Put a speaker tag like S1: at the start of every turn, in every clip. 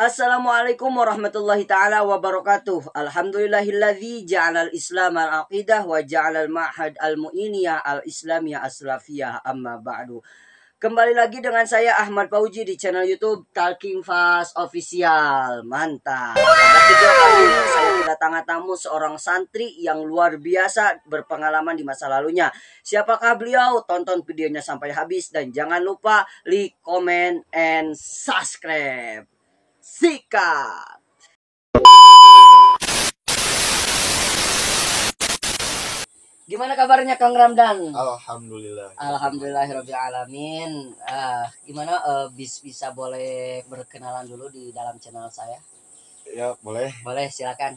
S1: Assalamualaikum warahmatullahi ta'ala wabarakatuh. Alhamdulillahilladzi ja'alal islam al-aqidah wa ja'alal ma'had al-mu'iniyah al-islamiyah as-salafiyah amma ba'du. Kembali lagi dengan saya Ahmad Fauji di channel YouTube Talking Fast Official. Mantap. Pada video kali ini saya kedatangan tamu seorang santri yang luar biasa berpengalaman di masa lalunya. Siapakah beliau? Tonton videonya sampai habis dan jangan lupa like, comment, and subscribe. Sikat. Gimana kabarnya Kang Ramdan?
S2: Alhamdulillah.
S1: Alhamdulillahirabbil alamin. Gimana bisa boleh berkenalan dulu di dalam channel saya?
S2: Ya, boleh.
S1: Boleh, silakan.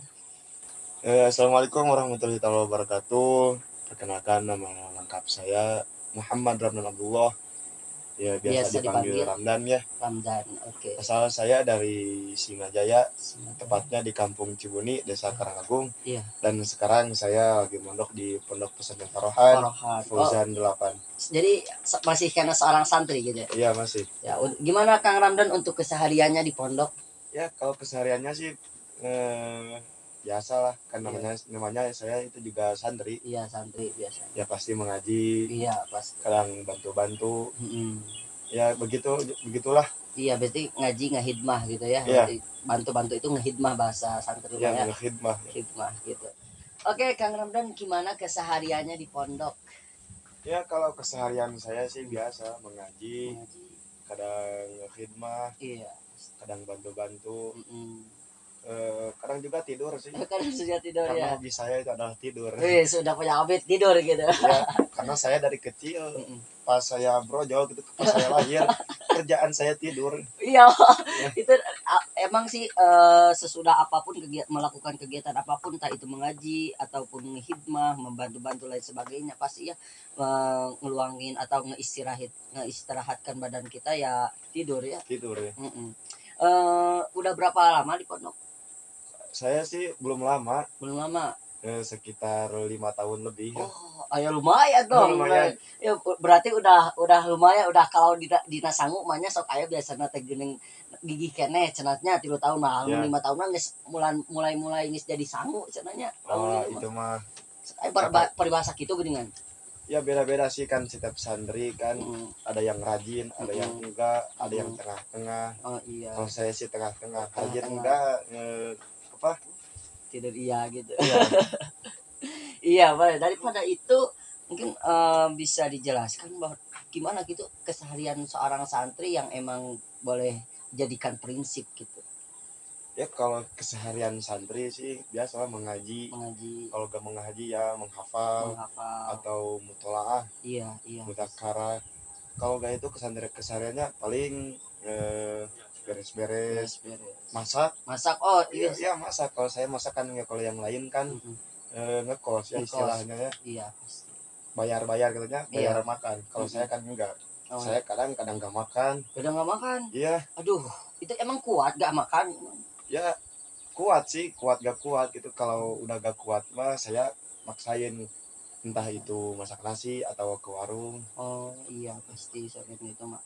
S2: Assalamualaikum warahmatullahi wabarakatuh. Perkenalkan, nama lengkap saya Muhammad Ramdan Abdullah. Ya, biasa dipanggil Ramdan ya.
S1: Ramdan, oke.
S2: Asal saya dari Singajaya, tepatnya di Kampung Cibuni, Desa Karangagung.
S1: Iya.
S2: Dan sekarang saya lagi mondok di Pondok Pesantren Farohan, Fauzan 8.
S1: Jadi masih karena seorang santri gitu ya?
S2: Iya, masih.
S1: Ya, gimana Kang Ramdan untuk kesehariannya di pondok?
S2: Ya, kalau kesehariannya sih biasa lah, kan namanya saya itu juga santri.
S1: Iya, santri biasa.
S2: Ya pasti mengaji.
S1: Iya, pasti.
S2: Kadang bantu-bantu. Ya begitulah.
S1: Iya, berarti ngaji ngehidmah gitu ya.
S2: Iya.
S1: Bantu-bantu itu ngehidmah bahasa santri
S2: ya.
S1: Ngehidmah gitu. Oke, Kang Ramdan, gimana kesehariannya di pondok?
S2: Ya, kalau keseharian saya sih biasa mengaji. Kadang ngehidmah.
S1: Iya.
S2: Kadang bantu-bantu. Kadang juga tidur sih.
S1: Kadang sudah tidur
S2: karena
S1: ya.
S2: hobi saya itu adalah tidur.
S1: Sudah punya habit tidur gitu.
S2: Ya, karena saya dari kecil pas saya brojol gitu, pas saya lahir kerjaan saya tidur.
S1: Iya. Itu emang sih sesudah apapun melakukan kegiatan apapun, entah itu mengaji ataupun hidmah, membantu-bantu lain sebagainya, pasti ya ngeluangin atau ngeistirahatkan badan kita ya tidur ya.
S2: Tidur ya.
S1: Udah berapa lama di pondok?
S2: Saya sih belum lama.
S1: Belum lama.
S2: Sekitar 5 tahun lebih.
S1: Oh, ayo lumayan dong.
S2: Lumayan.
S1: Ya, berarti udah lumayan, udah kalau di nasangu mahnya sok aya biasana teh geuning gigih keneh cenatnya 3 tahun lah. Ya. 5 tahunan geus mulai geus jadi sangu cenanya.
S2: Oh, itu mah.
S1: Peribahasa kitu geuningan.
S2: Ya beda-beda sih kan, setiap santri kan ada yang rajin, ada yang enggak, ada yang tengah-tengah.
S1: Oh iya.
S2: Kalau saya sih tengah-tengah, rajin enggak
S1: tidur iya gitu. Iya. Iya, boleh. Daripada itu mungkin bisa dijelaskan bahwa gimana gitu keseharian seorang santri yang emang boleh jadikan prinsip gitu.
S2: Ya kalau keseharian santri sih biasalah mengaji. Kalau gak mengaji ya menghafal. Atau mutolaah.
S1: Iya.
S2: Mudzakarah. Kalau gak itu kesehariannya paling beres-beres, masak.
S1: Oh iya.
S2: Ya masak. Kalau saya masak kan ya, kalau yang lain kan ngekos ya istilahnya ya.
S1: Iya.
S2: Bayar katanya, bayar makan. Kalau saya kan enggak. Saya kadang gak makan.
S1: Kadang gak makan.
S2: Iya.
S1: Aduh, itu emang kuat gak makan?
S2: Ya kuat sih, kuat gak kuat gitu. Kalau udah gak kuat mah saya maksain, entah itu masak nasi atau ke warung.
S1: Oh iya, pasti seperti itu mah.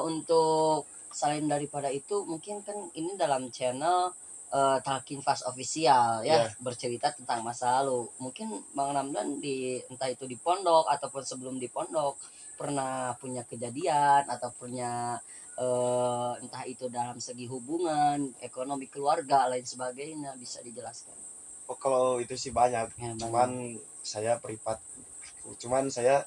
S1: Untuk selain daripada itu mungkin kan ini dalam channel Talking Fast Official ya, bercerita tentang masa lalu. Mungkin Bang Ramdan entah itu di pondok ataupun sebelum di pondok pernah punya kejadian atau punya entah itu dalam segi hubungan, ekonomi keluarga lain sebagainya, bisa dijelaskan?
S2: Oh, kalau itu sih banyak. Cuman saya privat. Cuman saya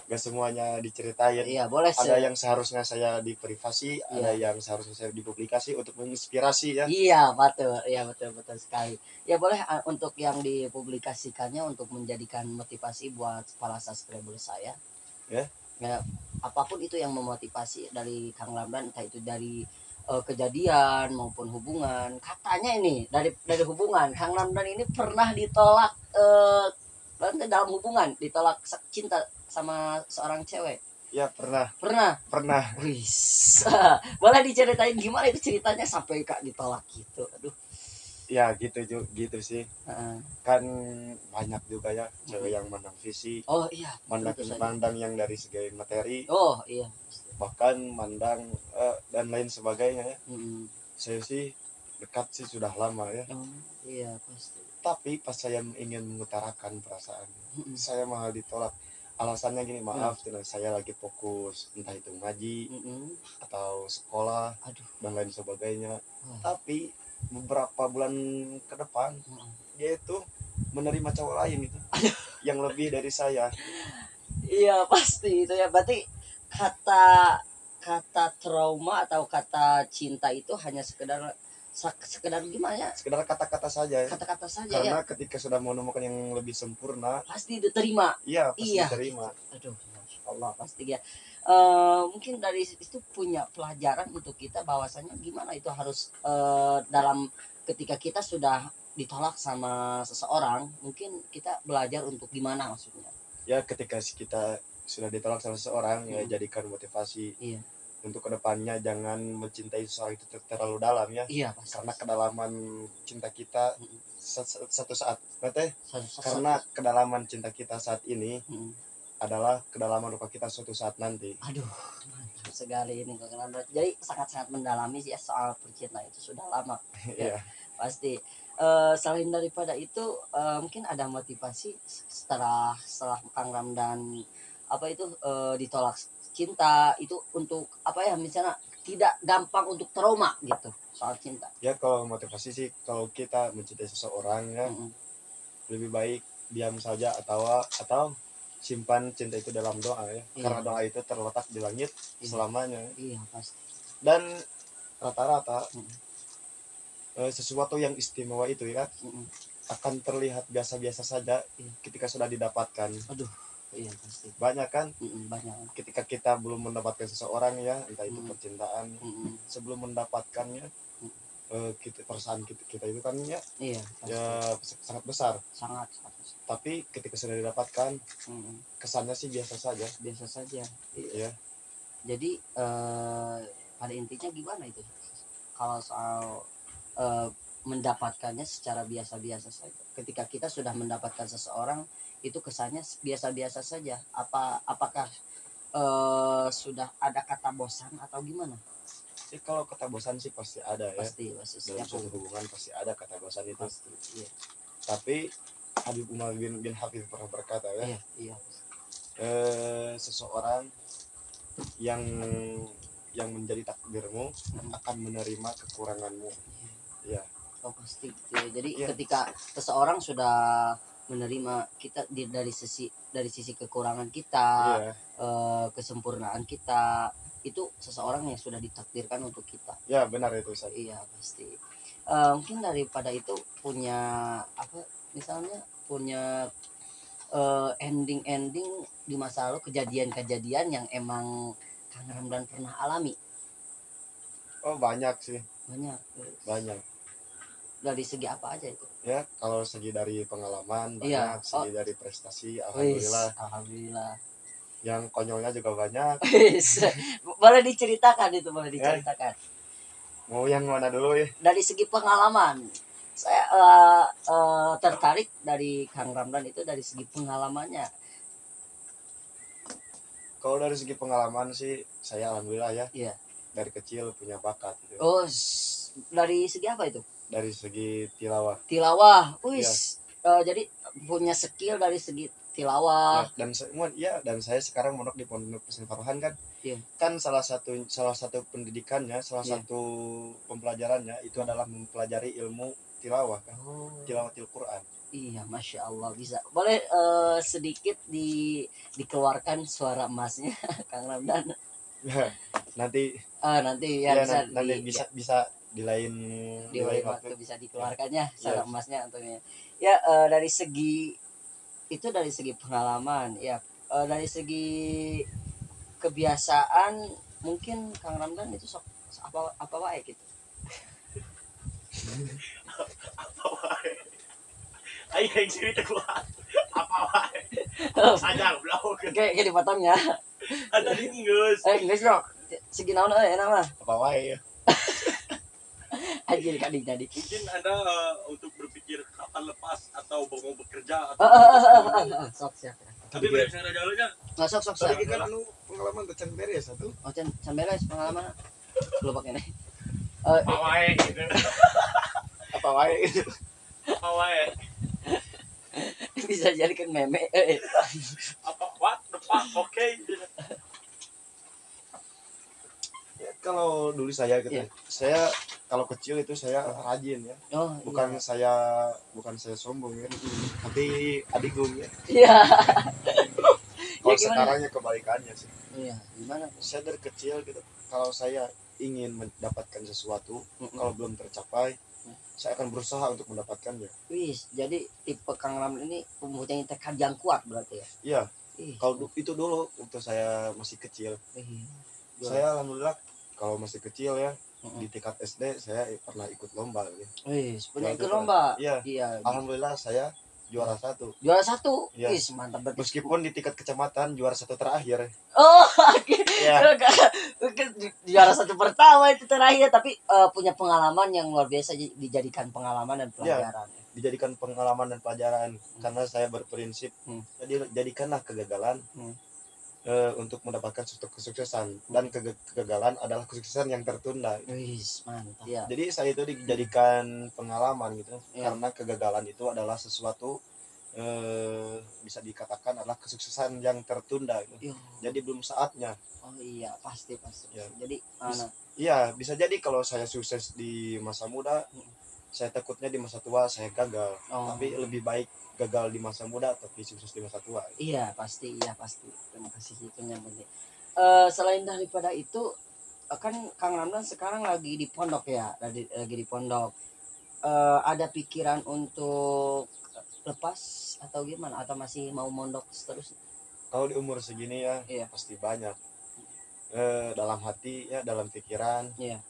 S2: gak semuanya diceritain.
S1: Iya, boleh.
S2: Ada yang seharusnya saya di privasi, ada yang seharusnya saya dipublikasi untuk menginspirasi ya.
S1: Iya, betul. Iya, betul sekali. Ya boleh untuk yang dipublikasikannya untuk menjadikan motivasi buat para subscriber saya. Ya, apapun itu yang memotivasi dari Kang Ramdan, entah itu dari kejadian maupun hubungan. Katanya ini dari hubungan, Kang Ramdan ini pernah ditolak dalam hubungan, ditolak cinta sama seorang cewek.
S2: Ya pernah.
S1: Wih, boleh diceritain gimana itu ceritanya sampai Kak ditolak gitu? Aduh.
S2: Ya gitu sih. Kan banyak juga ya cewek yang mandang fisik.
S1: Oh iya.
S2: Mandang yang dari segi materi.
S1: Oh iya.
S2: Bahkan mandang dan lain sebagainya ya. Saya sih dekat sih sudah lama ya.
S1: Oh, iya pasti.
S2: Tapi pas saya ingin mengutarakan perasaan, saya malah ditolak. Alasannya gini, maaf, saya lagi fokus, entah itu ngaji atau sekolah
S1: Aduh.
S2: dan lain sebagainya. Tapi beberapa bulan ke depan, dia itu menerima cowok lain itu, yang lebih dari saya.
S1: Iya pasti itu ya. Berarti kata trauma atau kata cinta itu hanya sekedar gimana ya?
S2: Sekedar kata-kata saja.
S1: Kata-kata saja.
S2: Karena
S1: ya.
S2: ketika sudah menemukan yang lebih sempurna,
S1: pasti diterima.
S2: Iya, pasti diterima.
S1: Aduh, Allah pasti ya. Mungkin dari itu punya pelajaran untuk kita bahwasanya gimana itu harus dalam ketika kita sudah ditolak sama seseorang, mungkin kita belajar untuk gimana maksudnya.
S2: Ya, ketika kita sudah ditolak sama seseorang, ya jadikan motivasi.
S1: Iya.
S2: Untuk kedepannya jangan mencintai seseorang itu terlalu dalam ya.
S1: Iya, pasti.
S2: Karena kedalaman cinta kita satu saat, karena kedalaman cinta kita saat ini adalah kedalaman luka kita suatu saat nanti. Aduh,
S1: mantap sekali ini. Jadi sangat-sangat mendalami sih ya soal percintaan itu sudah lama. Ya, pasti. Selain daripada itu, mungkin ada motivasi setelah Kang Ramdan ditolak cinta itu untuk apa ya, misalnya tidak gampang untuk trauma gitu soal cinta.
S2: Ya, kalau motivasi sih kalau kita mencintai seseorang ya lebih baik diam saja atau simpan cinta itu dalam doa ya. Karena doa itu terletak di langit selamanya.
S1: Iya pasti.
S2: Dan rata-rata sesuatu yang istimewa itu ya akan terlihat biasa-biasa saja ketika sudah didapatkan.
S1: Aduh, iya pasti.
S2: Banyak kan?
S1: Banyak.
S2: Ketika kita belum mendapatkan seseorang ya, entah itu percintaan, sebelum mendapatkannya perasaan kita itu kan ya, sangat besar.
S1: Sangat.
S2: Tapi ketika sudah didapatkan, kesannya sih biasa saja.
S1: Iya. Jadi pada intinya gimana itu? Kalau soal mendapatkannya secara biasa-biasa saja. Ketika kita sudah mendapatkan seseorang, itu kesannya biasa-biasa saja. Apakah sudah ada kata bosan atau gimana?
S2: Sih kalau kata bosan sih pasti ada ya.
S1: Pasti.
S2: Dalam suatu hubungan pasti ada kata bosan itu.
S1: Pasti, iya.
S2: Tapi Habib Umar bin Habib pernah berkata ya.
S1: Iya.
S2: Seseorang yang menjadi takdirmu akan menerima kekuranganmu. Ya.
S1: Oh pasti. Jadi ketika seseorang sudah menerima kita dari sisi kekurangan kita, kesempurnaan kita, itu seseorang yang sudah ditakdirkan untuk kita.
S2: Ya benar itu Ustaz.
S1: Iya pasti. Mungkin daripada itu punya apa? Misalnya punya ending di masa lalu, kejadian yang emang Kang Ramdan pernah alami.
S2: Oh banyak sih. Banyak.
S1: Dari segi apa aja itu?
S2: Ya kalau segi dari pengalaman banyak, segi dari prestasi alhamdulillah. Yang konyolnya juga banyak.
S1: Boleh diceritakan itu, Mau
S2: yang mana dulu ya?
S1: Dari segi pengalaman. Saya tertarik dari Kang Ramdan itu dari segi pengalamannya.
S2: Kalau dari segi pengalaman sih saya alhamdulillah ya.
S1: Iya.
S2: Dari kecil punya bakat gitu.
S1: Oh, dari segi apa itu?
S2: Dari segi tilawah.
S1: Wis. Jadi punya skill dari segi tilawah.
S2: Dan saya sekarang mondok di Pondok Pesantren Farhan kan.
S1: Iya.
S2: Kan salah satu pendidikannya, satu pembelajarannya itu adalah mempelajari ilmu tilawah kan. Tilawatil Quran.
S1: Iya, masya Allah bisa. Boleh sedikit dikeluarkan suara emasnya, Kang Ramdan.
S2: Nanti bisa di lain
S1: waktu bisa dikeluarkannya suara emasnya tentunya. Ya dari segi pengalaman ya, dari segi kebiasaan mungkin Kang Ramdan itu apa wae gitu.
S3: Apa wae. Ayo yang cerita gua. Apa wae. Sadar blok.
S1: Kayak dipotongnya.
S3: Ada Inggris.
S1: Inggris dong. Segi naon nama.
S2: Apa wae ya.
S1: Anjir kading tadi.
S3: Mungkin Anda untuk berpikir kapan lepas atau mau bekerja atau
S1: sok siap.
S3: Tapi banyak cara jalannya.
S1: Sok.
S2: Tapi kan pengalaman can beres satu.
S1: Can beres pengalaman. Lupa kene.
S3: Apa wae gitu.
S2: apa wae
S3: Apa wae.
S1: Bisa jadikan meme.
S3: Apa what the fuck oke.
S2: ya, kalau dulu saya gitu
S1: Iya.
S2: saya kalau kecil itu saya rajin ya,
S1: Oh
S2: bukan
S1: iya.
S2: saya sombong ya, tapi adigung ya.
S1: Iya. Ya
S2: Kalau
S1: gimana?
S2: sekarang ya kebalikannya sih,
S1: Iya, gimana?
S2: saya dari kecil gitu kalau saya ingin mendapatkan sesuatu,
S1: Mm-mm.
S2: kalau belum tercapai saya akan berusaha untuk mendapatkannya.
S1: Wis, jadi tipe Kang Ram ini mempunyai tekad yang kuat berarti ya.
S2: Iya,
S1: Ih,
S2: kalau itu dulu waktu saya masih kecil,
S1: ih,
S2: saya alhamdulillah kalau masih kecil ya,
S1: Mm-mm.
S2: di tingkat SD saya pernah ikut lomba gitu.
S1: Wis, punya
S2: Juara
S1: ikut
S2: satu.
S1: lomba.
S2: Iya,
S1: Iya.
S2: alhamdulillah saya juara 1.
S1: Juara 1.
S2: Iya.
S1: Wis, mantap berarti.
S2: Meskipun di tingkat kecamatan juara 1 terakhir.
S1: Oh, oke.
S2: Iya.
S1: Juara 1 pertama itu terakhir, tapi punya pengalaman yang luar biasa dijadikan pengalaman dan pelajaran.
S2: Dijadikan pengalaman dan pelajaran karena saya berprinsip jadi jadikanlah kegagalan untuk mendapatkan suatu kesuksesan, dan kegagalan adalah kesuksesan yang tertunda.
S1: Wis, mantap. Ya.
S2: Jadi saya itu dijadikan pengalaman gitu,
S1: Iya.
S2: karena kegagalan itu adalah sesuatu bisa dikatakan adalah kesuksesan yang tertunda gitu.
S1: Yo.
S2: Jadi belum saatnya.
S1: Oh iya, pasti.
S2: Ya.
S1: Jadi mana?
S2: Iya, bisa jadi kalau saya sukses di masa muda, saya takutnya di masa tua saya gagal.
S1: Oh.
S2: Tapi lebih baik gagal di masa muda tapi sukses di masa tua.
S1: Iya, pasti. Terima kasih itu yang penting. Selain daripada itu, kan Kang Ramdan sekarang lagi di pondok ya, lagi di pondok. Ada pikiran untuk lepas atau gimana, atau masih mau mondok terus?
S2: Kalau di umur segini ya,
S1: Iya.
S2: pasti banyak. Dalam hati ya, dalam pikiran.
S1: Iya.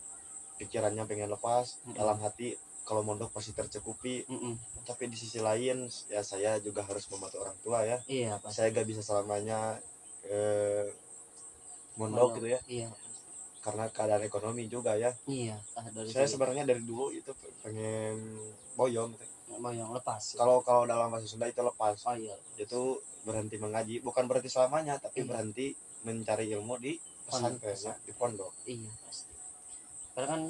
S2: Pikirannya pengen lepas, dalam hati kalau mondok pasti tercukupi. Tapi di sisi lain ya saya juga harus membantu orang tua ya.
S1: Iya, pasti.
S2: Saya gak bisa selamanya mondok gitu ya.
S1: Iya.
S2: Karena keadaan ekonomi juga ya.
S1: Iya.
S2: Saya sebenarnya dari dulu itu pengen boyong gitu.
S1: Boyong lepas.
S2: Kalau dalam bahasa Sunda itu lepas.
S1: Oh iya.
S2: Itu berhenti mengaji, bukan berarti selamanya, tapi berhenti mencari ilmu di pesantren ya, di pondok.
S1: Iya, pasti. Karena kan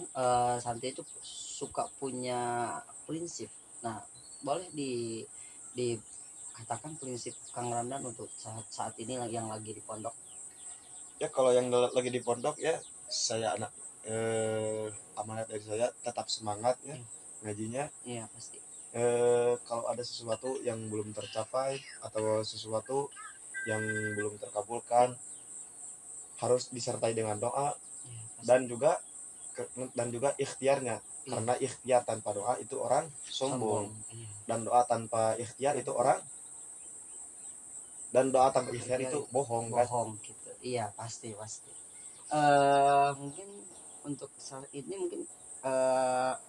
S1: Santi itu suka punya prinsip. Nah, boleh dikatakan prinsip Kang Ramdan untuk saat ini yang lagi di pondok.
S2: Ya kalau yang lagi di pondok ya, saya amanat dari saya tetap semangat ya ngajinya.
S1: Iya, pasti.
S2: Kalau ada sesuatu yang belum tercapai atau sesuatu yang belum terkabulkan, harus disertai dengan doa. Iya, dan juga ikhtiarnya. Iya. Karena ikhtiar tanpa doa itu orang sombong. Iya. Dan doa tanpa ikhtiar itu itu bohong kan?
S1: Bohong gitu. Iya, pasti. Mungkin untuk saat ini mungkin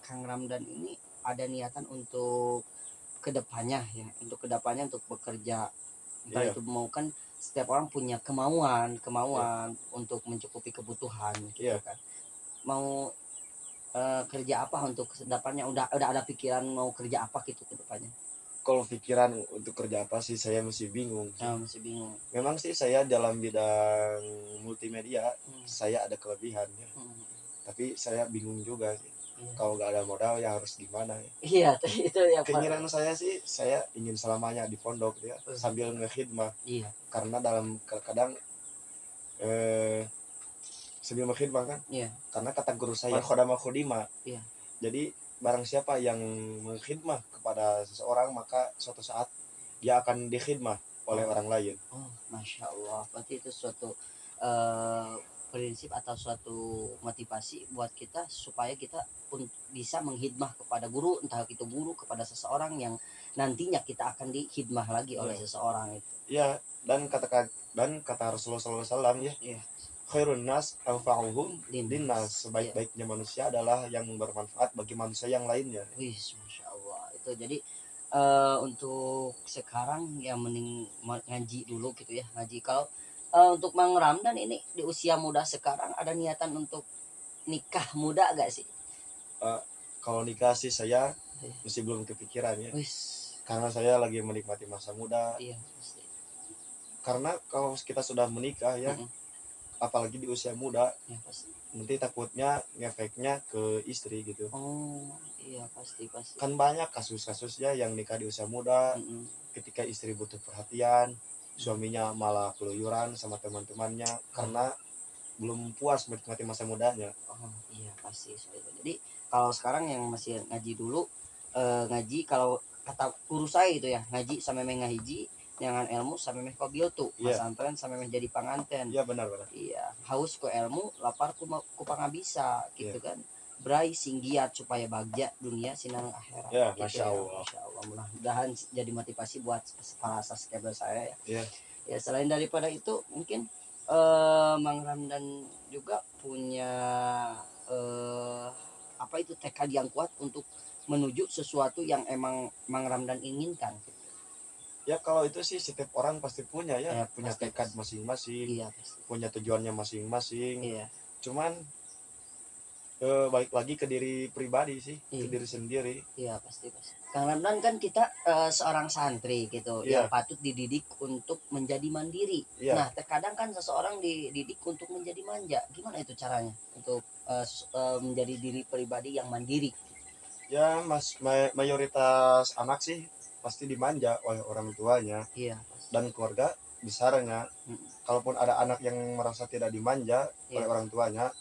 S1: Kang Ramdan ini ada niatan untuk kedepannya untuk bekerja. Entah itu mau kan setiap orang punya kemauan untuk mencukupi kebutuhan gitu kan. Mau kerja apa untuk kedepannya, udah ada pikiran mau kerja apa gitu kedepannya?
S2: Kalau pikiran untuk kerja apa sih saya masih bingung.
S1: Masih bingung.
S2: Memang sih saya dalam bidang multimedia saya ada kelebihan ya. Tapi saya bingung juga sih. Kalau nggak ada modal ya harus gimana ya.
S1: Iya, itu yang
S2: keinginan saya sih, saya ingin selamanya di pondok ya, sambil ngekhidmah.
S1: Iya.
S2: Karena dalam kadang sambil ngekhidmah kan. Iya. Karena kata guru saya khodama khodima. Iya. Jadi barang siapa yang mengkhidmah kepada seseorang, maka suatu saat dia akan dikhidmah oleh orang lain.
S1: Oh, Masya Allah. Berarti itu suatu prinsip atau suatu motivasi buat kita supaya kita pun bisa menghidmah kepada guru, entah itu guru kepada seseorang yang nantinya kita akan dihidmah lagi oleh seseorang itu.
S2: Iya, dan kata Rasulullah SAW ya. Iya. Khairun nas anfa'uhum linnas, sebaik-baiknya manusia adalah yang bermanfaat bagi manusia yang lainnya.
S1: Wih, Masya Allah. Itu jadi untuk sekarang ya mending ngaji dulu gitu ya, ngaji. Kalau untuk Mang Ramdan ini di usia muda sekarang ada niatan untuk nikah muda gak sih?
S2: Kalau nikah sih saya masih belum kepikiran ya. Karena saya lagi menikmati masa muda. Iya, pasti. Karena kalau kita sudah menikah ya, apalagi di usia muda,
S1: Ya pasti.
S2: nanti takutnya ngefeknya ke istri gitu.
S1: Oh iya pasti.
S2: Kan banyak kasus-kasus ya yang nikah di usia muda, ketika istri butuh perhatian, suaminya malah keluyuran sama teman-temannya karena belum puas menikmati masa mudanya.
S1: Oh iya pasti soal itu. Jadi kalau sekarang yang masih ngaji dulu, ngaji kalau kata guru saya itu ya, ngaji sampai ngahiji jangan ilmu sampai meh kobil tuh,
S2: Iya.
S1: pesantren sampai meh jadi panganten.
S2: Iya benar.
S1: Iya, haus ku ilmu, lapar ku pangabisa gitu
S2: Iya.
S1: kan. Berai singgiat supaya bagja dunia sinang akhirat.
S2: Ya,
S1: gitu
S2: Masya Allah.
S1: Masya Allah. Mudah-mudahan jadi motivasi buat para subscriber saya ya.
S2: Iya.
S1: Ya selain daripada itu mungkin Mang Ramdan juga punya apa itu tekad yang kuat untuk menuju sesuatu yang emang Mang Ramdan inginkan.
S2: Ya kalau itu sih setiap orang pasti punya ya, punya
S1: pasti,
S2: tekad masing-masing,
S1: Iya pasti.
S2: punya tujuannya masing-masing.
S1: Iya.
S2: Cuman balik lagi ke diri pribadi sih, ke diri sendiri.
S1: Iya pasti. Kang Ramdan kan kita seorang santri gitu,
S2: Iya.
S1: yang patut dididik untuk menjadi mandiri.
S2: Iya.
S1: Nah terkadang kan seseorang dididik untuk menjadi manja. Gimana itu caranya untuk menjadi diri pribadi yang mandiri?
S2: Ya mayoritas anak sih pasti dimanja oleh orang tuanya.
S1: Iya.
S2: Dan keluarga besarnya. Kalaupun ada anak yang merasa tidak dimanja oleh orang tuanya,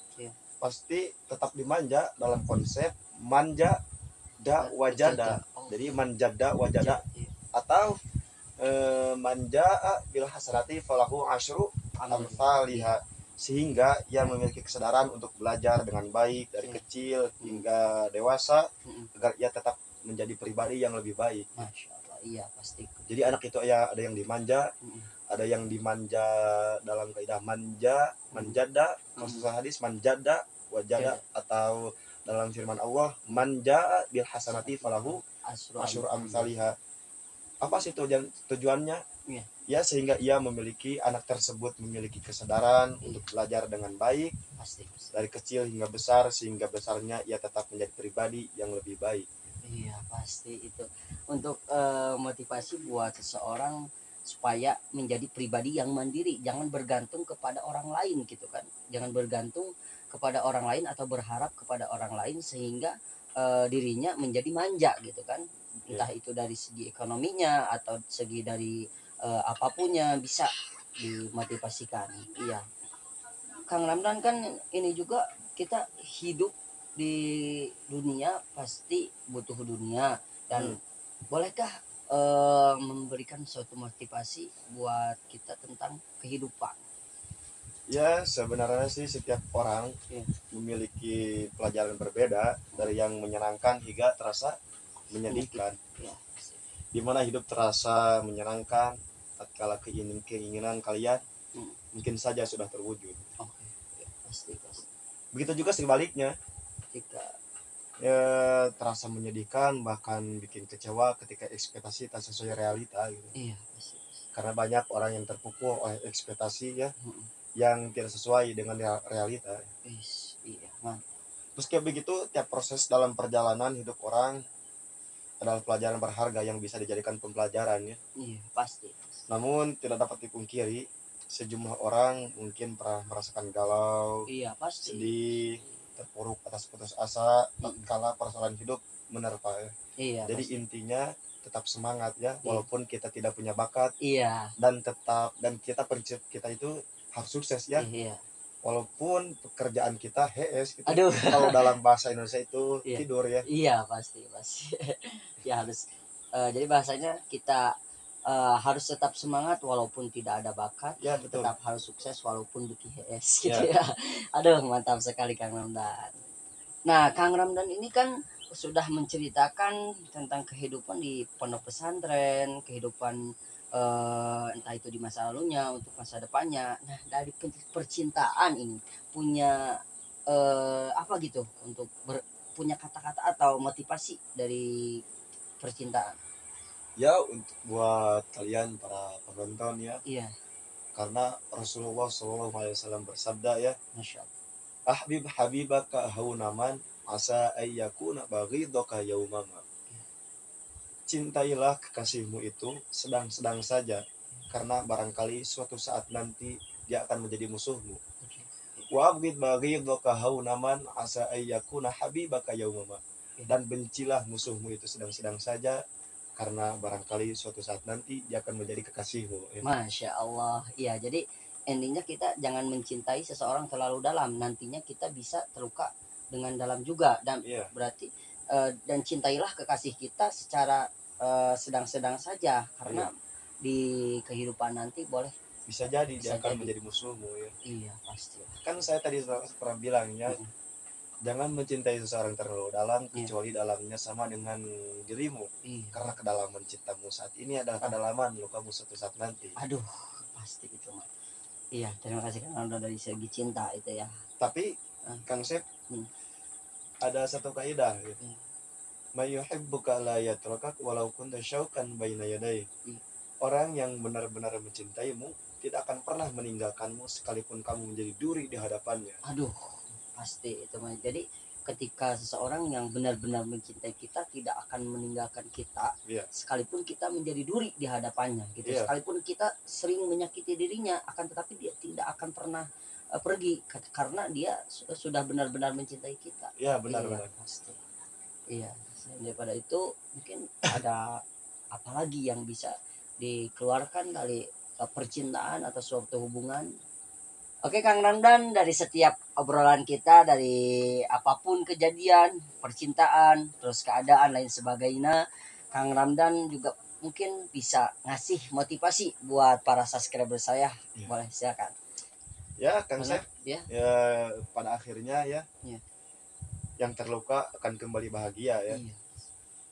S2: pasti tetap dimanja dalam konsep manja da wajada. Jadi manjada wajada atau manja bil hasanati falahu asyru amsalihha, sehingga ia memiliki kesadaran untuk belajar dengan baik dari kecil hingga dewasa agar ia tetap menjadi pribadi yang lebih baik.
S1: Masya Allah, iya pasti.
S2: Jadi anak itu ya ada yang dimanja, ada yang dimanja dalam kaidah manjada, maksud hadis manjada wajada, atau dalam firman Allah manja bil hasanati falahu asyur amsalihha. Apa sih tujuannya? Ya sehingga ia memiliki, anak tersebut memiliki kesadaran untuk belajar dengan baik dari kecil hingga besar, sehingga besarnya ia tetap menjadi pribadi yang lebih baik.
S1: Iya pasti itu untuk motivasi buat seseorang supaya menjadi pribadi yang mandiri, jangan bergantung kepada orang lain gitu kan, jangan bergantung kepada orang lain atau berharap kepada orang lain sehingga dirinya menjadi manja gitu kan, entah itu dari segi ekonominya atau segi dari apapunnya bisa dimotivasikan. Iya, Kang Ramdan kan ini juga kita hidup di dunia pasti butuh dunia dan bolehkah memberikan suatu motivasi buat kita tentang kehidupan?
S2: Ya sebenarnya sih setiap orang memiliki pelajaran berbeda, dari yang menyenangkan hingga terasa menyedihkan. Dimana hidup terasa menyenangkan tatkala keinginan kalian mungkin saja sudah terwujud.
S1: Pasti.
S2: Begitu juga sebaliknya,
S1: Ketika
S2: terasa menyedihkan bahkan bikin kecewa ketika ekspektasi tak sesuai realita gitu.
S1: Iya pasti.
S2: Karena banyak orang yang terpukul oleh ekspektasi ya yang tidak sesuai dengan realita.
S1: Iya.
S2: Meski begitu, tiap proses dalam perjalanan hidup orang adalah pelajaran berharga yang bisa dijadikan pembelajaran ya.
S1: Iya pasti.
S2: Namun tidak dapat dipungkiri, sejumlah orang mungkin pernah merasakan galau, sedih, terpuruk atas putus asa kala persoalan hidup menerpa ya.
S1: Iya,
S2: jadi pasti. Intinya tetap semangat ya, walaupun kita tidak punya bakat.
S1: Iya.
S2: Dan kita prinsip kita itu harus sukses ya.
S1: Iya.
S2: Walaupun pekerjaan kita HS gitu.
S1: Aduh.
S2: Kalau dalam bahasa Indonesia itu tidur ya.
S1: Iya pasti. Ya harus. Jadi bahasanya kita harus tetap semangat walaupun tidak ada bakat,
S2: ya, betul.
S1: Tetap harus sukses walaupun buki HS gitu ya. Aduh mantap sekali Kang Ramdan. Nah Kang Ramdan ini kan sudah menceritakan tentang kehidupan di pondok pesantren, kehidupan entah itu di masa lalunya untuk masa depannya. Nah dari percintaan ini punya apa gitu untuk punya kata-kata atau motivasi dari percintaan?
S2: Ya untuk buat kalian para penonton ya.
S1: Iya.
S2: Karena Rasulullah SAW bersabda ya.
S1: Masya Allah.
S2: Ahbib habibaka haunaman asa ayyakuna baghidaka yaumama. Cintailah kekasihmu itu sedang-sedang saja, karena barangkali suatu saat nanti dia akan menjadi musuhmu. Wa abghid baghidaka haunaman asa ayyakuna habibaka yaumama. Dan bencilah musuhmu itu sedang-sedang saja, karena barangkali suatu saat nanti dia akan menjadi kekasihmu.
S1: Masya Allah. Iya, jadi endingnya kita jangan mencintai seseorang terlalu dalam. Nantinya kita bisa terluka dengan dalam juga. Dan
S2: Iya.
S1: berarti dan cintailah kekasih kita secara sedang-sedang saja. Karena di kehidupan nanti boleh
S2: Bisa jadi
S1: Bisa
S2: dia akan
S1: jadi.
S2: menjadi musuhmu ya.
S1: iya pasti.
S2: Kan saya tadi pernah bilang ya, jangan mencintai seseorang terlalu dalam kecuali dalamnya sama dengan dirimu.
S1: Iya.
S2: Karena kedalaman cintamu saat ini adalah kedalaman lukamu suatu saat nanti.
S1: Aduh, pasti itu mah. Iya, terima kasih Kang udah dari segi cinta itu ya.
S2: Tapi Kang Sep, ada satu kaidah gitu. May yuhibbuka la yatrakak walau kunta syaukan baina yadayhi. Orang yang benar-benar mencintaimu tidak akan pernah meninggalkanmu sekalipun kamu menjadi duri di hadapannya.
S1: Aduh, pasti itu mah. Jadi ketika seseorang yang benar-benar mencintai kita tidak akan meninggalkan kita, sekalipun kita menjadi duri di hadapannya gitu. Sekalipun kita sering menyakiti dirinya, akan tetapi dia tidak akan pernah pergi karena dia sudah benar-benar mencintai kita.
S2: Iya, benar-benar.
S1: Pasti. Iya, daripada itu mungkin ada apa lagi yang bisa dikeluarkan dari percintaan atau suatu hubungan. Oke Kang Ramdan, dari setiap obrolan kita, dari apapun kejadian, percintaan, terus keadaan lain sebagainya, Kang Ramdan juga mungkin bisa ngasih motivasi buat para subscriber saya. Boleh, silakan.
S2: Ya, Kang Sep.
S1: Ya,
S2: pada akhirnya ya. Yang terluka akan kembali bahagia ya.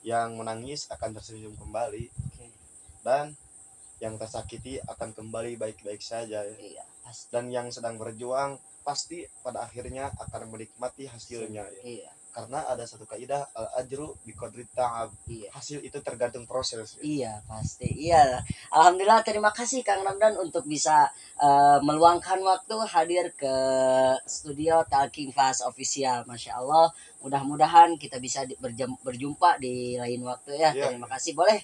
S2: Yang menangis akan tersenyum kembali. Dan yang tersakiti akan kembali baik-baik saja ya. Dan yang sedang berjuang pasti pada akhirnya akan menikmati hasilnya ya. Karena ada satu kaidah, al ajru biqadri ta'ab. Hasil itu tergantung proses ya.
S1: Iya pasti. Iya. Alhamdulillah, terima kasih Kang Ramdan untuk bisa meluangkan waktu hadir ke studio Talking Fast Official. Masya Allah. Mudah-mudahan kita bisa berjumpa di lain waktu ya. Terima kasih. Boleh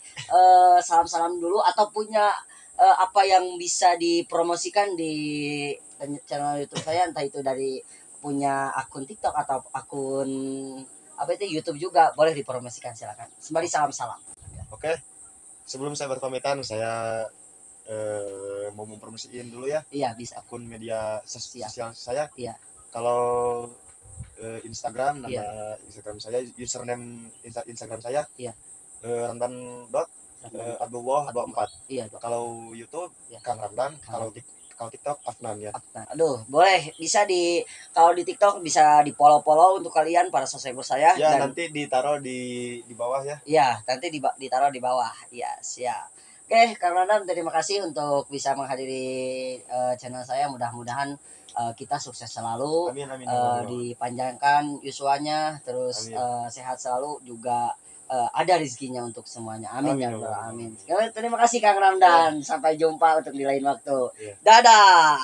S1: salam-salam dulu atau punya apa yang bisa dipromosikan di channel YouTube saya, entah itu dari punya akun TikTok atau akun apa itu YouTube juga, boleh dipromosikan, silakan. Sembari salam-salam.
S2: Oke. Sebelum saya berpamitan, saya mau mempromosiin dulu ya.
S1: Iya, bisa.
S2: Akun media sosial saya.
S1: Iya.
S2: Kalau Instagram, nama Instagram saya, username Instagram saya.
S1: Iya.
S2: Ramdan Abdullah 24.
S1: Iya.
S2: Kalau YouTube Kang Ramdan, kalau TikTok Afnan ya.
S1: Aduh, boleh bisa kalau di TikTok bisa di follow untuk kalian para subscriber saya.
S2: Ya, dan nanti ditaruh di bawah ya.
S1: Iya, nanti ditaruh di bawah. Iya, siap. Oke, Kang Ramdan, terima kasih untuk bisa menghadiri channel saya. Mudah-mudahan kita sukses selalu.
S2: Amin, amin,
S1: dipanjangkan yuswanya, terus sehat selalu juga. Ada rezekinya untuk semuanya. Amin ya rabbal alamin. Terima kasih Kang Ramdan. Sampai jumpa untuk di lain waktu. Dadah.